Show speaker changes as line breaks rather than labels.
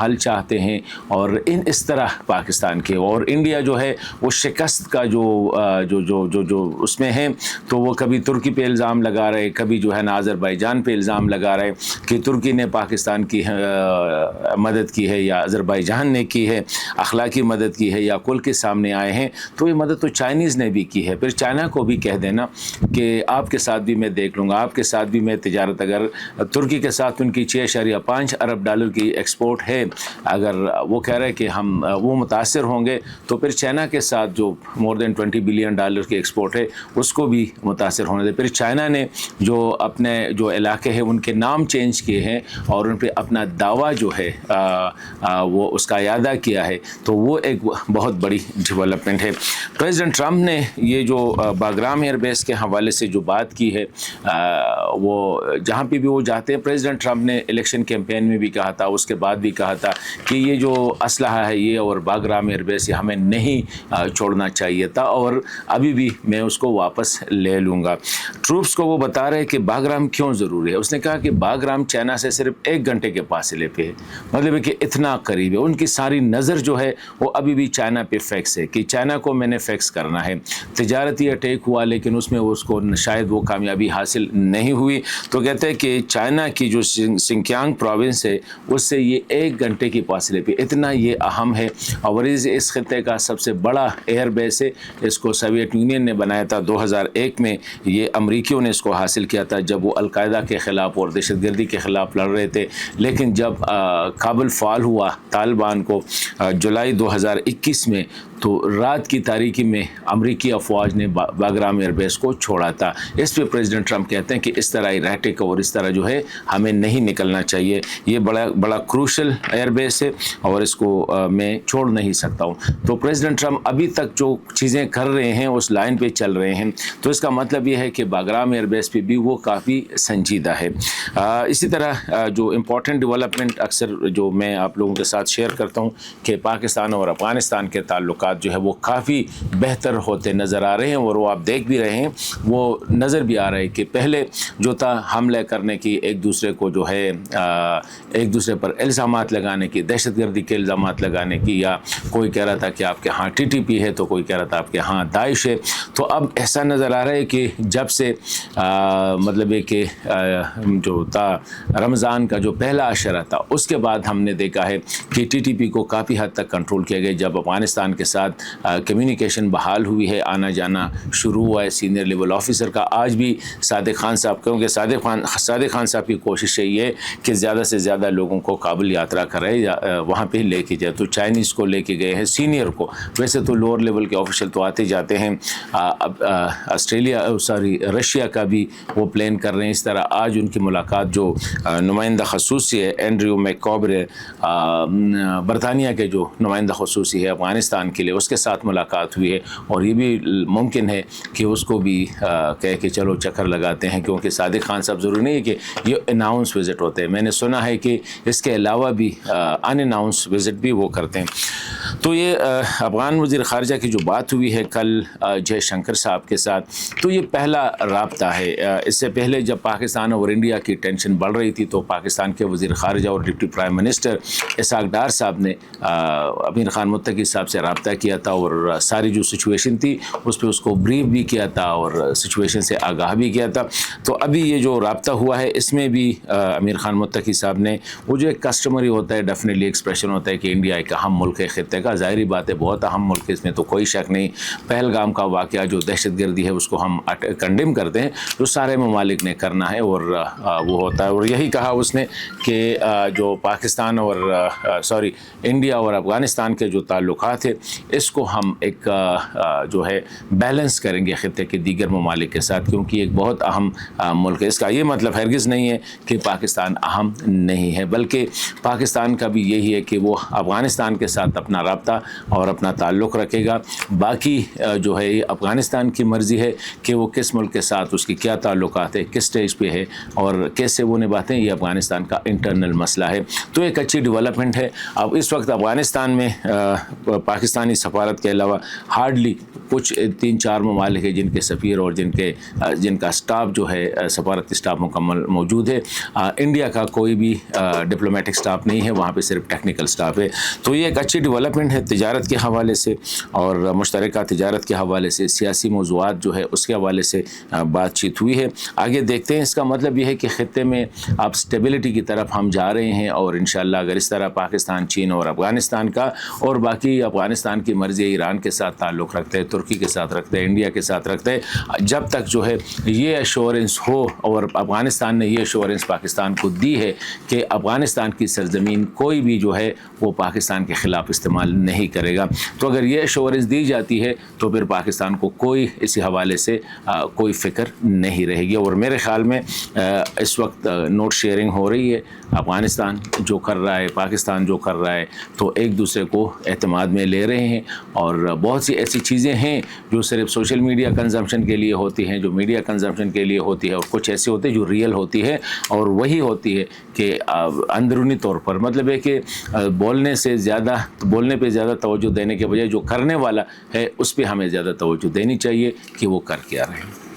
حل چاہتے ہیں، اور اس طرح پاکستان کے اور انڈیا جو ہے وہ شکست کا جو اس میں ہے، تو وہ کبھی ترکی پہ الزام لگا رہے، کبھی جو ہے نا آذربائیجان پہ الزام لگا رہے کہ ترکی نے پاکستان کی مدد کی ہے یا آذربائیجان نے کی ہے، اخلاقی مدد کی ہے یا کل کے سامنے آئے ہیں، تو یہ مدد تو چائنیز نے بھی کی ہے۔ پھر چائنا کو بھی کہہ دینا کہ آپ کے ساتھ بھی میں دیکھ لوں گا، آپ کے ساتھ بھی میں تجارت، اگر ترکی کے ساتھ ان کی 6.5 ارب ڈالر کی ایکسپورٹ ہے، اگر وہ کہہ رہے کہ ہم وہ متاثر ہوں گے، تو پھر چائنا کے ساتھ جو مور دین $20 بلین کی ایکسپورٹ ہے اس کو بھی متاثر ہونے دے۔ پھر چائنا نے جو اپنے جو علاقے ہیں ان کے نام چینج کیے ہیں اور ان پہ اپنا دعویٰ جو ہے وہ اس کا اعادہ کیا ہے، تو وہ ایک بہت بڑی ڈیولپمنٹ ہے۔ پریزیڈنٹ ٹرمپ نے یہ جو باگرام ایئر بیس کے حوالے سے جو بات کی ہے، وہ جہاں پہ بھی وہ جاتے ہیں، پریزیڈنٹ ٹرمپ نے الیکشن کیمپین میں بھی کہا تھا، اس کے بعد بھی کہا تھا کہ یہ جو اسلحہ ہے یہ اور باگرام ایئر بیس یہ ہمیں نہیں چھوڑنا چاہیے تھا، اور ابھی بھی میں اس کو واپس لے لوں گا۔ ٹروپس کو وہ بتا رہے کہ باگرام کیوں ضروری ہے۔ اس نے کہا کہ باگرام چائنا سے صرف 1 گھنٹے کے فاصلے پہ ہے، مطلب ہے کہ اتنا قریب ہے، ان کی ساری نظر جو ہے وہ ابھی بھی چائنا پہ فیکس ہے کہ چائنا کو میں نے فیکس کرنا ہے۔ تجارتی اٹیک ہوا لیکن اس میں اس کو شاید وہ کامیابی حاصل نہیں ہوئی، تو کہتے ہیں کہ چائنا کی جو سنکیانگ پروونس ہے اس سے یہ 1 گھنٹے کی فاصلے پہ، اتنا یہ اہم ہے، اور اس خطے کا سب سے بڑا ایئر بیس ہے۔ اس کو سوویت یونین نے بنایا تھا 2001 میں، یہ امریکیوں نے اس کو حاصل کیا تھا جب وہ القاعدہ کے خلاف اور دہشت گردی کے خلاف لڑ رہے تھے، لیکن جب کابل فال ہوا طالبان کو جولائی 2021 میں، تو رات کی تاریکی میں امریکی افواج نے باگرام ایئر بیس کو چھوڑا تھا۔ اس پہ پریزیڈنٹ ٹرمپ کہتے ہیں کہ اس طرح ایرٹک اور اس طرح جو ہے ہمیں نہیں نکلنا چاہیے، یہ بڑا کروشل ایئر بیس ہے اور اس کو میں چھوڑ نہیں سکتا ہوں۔ تو پریزیڈنٹ ٹرمپ ابھی تک جو چیزیں کر رہے ہیں اس لائن پہ چل رہے ہیں، تو اس کا مطلب یہ ہے کہ باگرام ایئر بیس پہ بھی وہ کافی سنجیدہ ہے۔ اسی طرح جو امپورٹنٹ ڈیولپمنٹ اکثر جو میں آپ لوگوں کے ساتھ شیئر کرتا ہوں کہ پاکستان اور افغانستان کے تعلقات جو ہے وہ کافی بہتر ہوتے نظر آ رہے ہیں، اور وہ آپ دیکھ بھی رہے ہیں، وہ نظر بھی آ رہا ہے کہ پہلے جو تھا حملے کرنے کی، ایک دوسرے کو جو ہے ایک دوسرے پر الزامات لگانے کی، دہشت گردی کے الزامات لگانے کی، یا کوئی کہہ رہا تھا کہ آپ کے ہاں TTP ہے تو کوئی کہہ رہا تھا آپ کے ہاں داعش ہے، تو اب ایسا نظر آ رہا ہے کہ جب سے مطلب ہے کہ جو تھا رمضان کا جو پہلا عشرہ تھا اس کے بعد ہم نے دیکھا ہے کہ TTP کو کافی حد تک کنٹرول کیا گیا۔ جب افغانستان کے ساتھ کمیونیکیشن بحال ہوئی ہے، آنا جانا شروع ہوا ہے سینئر لیول آفیسر کا، آج بھی صادق خان صاحب، کیونکہ صادق خان صاحب کی کوشش یہ ہے کہ زیادہ سے زیادہ لوگوں کو کابل یاترا کرے یا وہاں پہ لے کے جائے، تو چائنیز کو لے کے گئے ہیں، سینئر کو، ویسے تو لوور لیول کے آفیشل تو آتے جاتے ہیں، رشیا کا بھی وہ پلان کر رہے ہیں۔ اس طرح آج ان کی ملاقات جو نمائندہ خصوصی ہے اینڈریو میکوبر، برطانیہ کے جو نمائندہ خصوصی ہے افغانستان کے لیے، اس کے ساتھ ملاقات ہوئی ہے، اور یہ بھی ممکن ہے کہ اس کو بھی کہہ کے چلو چکر لگاتے ہیں، کیونکہ صادق خان صاحب ضروری نہیں ہے کہ یہ اناؤنس وزٹ ہوتے ہیں، میں نے سنا ہے کہ اس کے علاوہ بھی ان اناؤنس وزٹ بھی وہ کرتے ہیں۔ تو یہ افغان وزیر خارجہ کی جو بات ہوئی ہے کل جے شنکر صاحب کے ساتھ، تو یہ پہلا رابطہ ہے۔ اس سے پہلے جب پاکستان اور انڈیا کی ٹینشن بڑھ رہی تھی تو پاکستان کے وزیر خارجہ اور deputy prime minister Ishaq Dar صاحب نے امیر خان متقی صاحب سے رابطہ کیا تھا، اور ساری جو سچویشن تھی اس پہ اس کو بریف بھی کیا تھا اور سچویشن سے آگاہ بھی کیا تھا۔ تو ابھی یہ جو رابطہ ہوا ہے اس میں بھی امیر خان متقی صاحب نے وہ جو ایک کسٹمری ہوتا ہے، ڈیفینیٹلی ایکسپریشن ہوتا ہے کہ انڈیا ایک اہم ملک ہے خطے کا، ظاہری بات ہے بہت اہم ملک ہے، اس میں تو کوئی شک نہیں۔ پہلگام کا واقعہ جو دہشت گردی ہے اس کو ہم کنڈیم کرتے ہیں، جو سارے ممالک نے کرنا ہے، اور وہ ہوتا ہے، اور یہی کہا اس نے کہ جو پاکستان اور انڈیا اور افغانستان کے جو تعلقات ہیں اس کو ہم ایک جو ہے بیلنس کریں گے خطے کے دیگر ممالک کے ساتھ، کیونکہ ایک بہت اہم ملک ہے۔ اس کا یہ مطلب ہرگز نہیں ہے کہ پاکستان اہم نہیں ہے، بلکہ پاکستان کا بھی یہی ہے کہ وہ افغانستان کے ساتھ اپنا رابطہ اور اپنا تعلق رکھے گا۔ باقی جو ہے یہ افغانستان کی مرضی ہے کہ وہ کس ملک کے ساتھ اس کی کیا تعلقات ہے، کس سٹیج پہ ہے اور کیسے وہ نبھاتے ہیں، یہ افغانستان کا انٹرنل مسئلہ ہے۔ تو ایک اچھی ڈیولپمنٹ ہے۔ اب اس وقت افغانستان میں پاکستانی سفارت کے علاوہ ہارڈلی کچھ 3-4 ممالک ہیں جن کے سفیر اور جن کا سٹاف جو ہے سفارتی سٹاف مکمل موجود ہے. انڈیا کا کوئی بھی ڈپلومیٹک سٹاف نہیں ہے, وہاں پہ صرف ٹیکنیکل سٹاف ہے. تو یہ ایک اچھی ڈیولپمنٹ ہے تجارت کے حوالے سے اور مشترکہ تجارت کے حوالے سے, سیاسی موضوعات جو ہے اس کے حوالے سے بات چیت ہوئی ہے. آگے دیکھتے ہیں. اس کا مطلب یہ ہے کہ خطے میں اب اسٹیبلٹی کی طرف ہم جا رہے ہیں, اور انشاءاللہ اگر اس طرح پاکستان, چین اور افغانستان کا اور باقی افغانستان کی مرضی ایران کے ساتھ تعلق رکھتے ہیں, ترکی کے ساتھ رکھتے ہیں, انڈیا کے ساتھ رکھتے ہیں, جب تک جو ہے یہ ایشورنس ہو, اور افغانستان نے یہ ایشورنس پاکستان کو دی ہے کہ افغانستان کی سرزمین کوئی بھی جو ہے وہ پاکستان کے خلاف استعمال نہیں کرے گا, تو اگر یہ ایشورنس دی جاتی ہے تو پھر پاکستان کو کوئی اسی حوالے سے کوئی فکر نہیں رہے گی. اور میرے خیال میں اس وقت نوٹ شیئرنگ ہو رہی ہے, افغانستان جو کر رہا ہے, پاکستان جو کر رہا ہے, تو ایک دوسرے کو اعتماد میں لے رہے ہیں. اور بہت سی ایسی چیزیں ہیں جو صرف سوشل میڈیا کنزمپشن کے لیے ہوتی ہیں, جو میڈیا کنزمپشن کے لیے ہوتی ہے, اور کچھ ایسی ہوتی ہے جو ریئل ہوتی ہے, اور وہی ہوتی ہے کہ اندرونی طور پر مطلب ہے کہ بولنے پہ زیادہ توجہ دینے کے بجائے جو کرنے والا ہے اس پہ ہمیں زیادہ توجہ دینی چاہیے کہ وہ کر کیا رہے ہیں.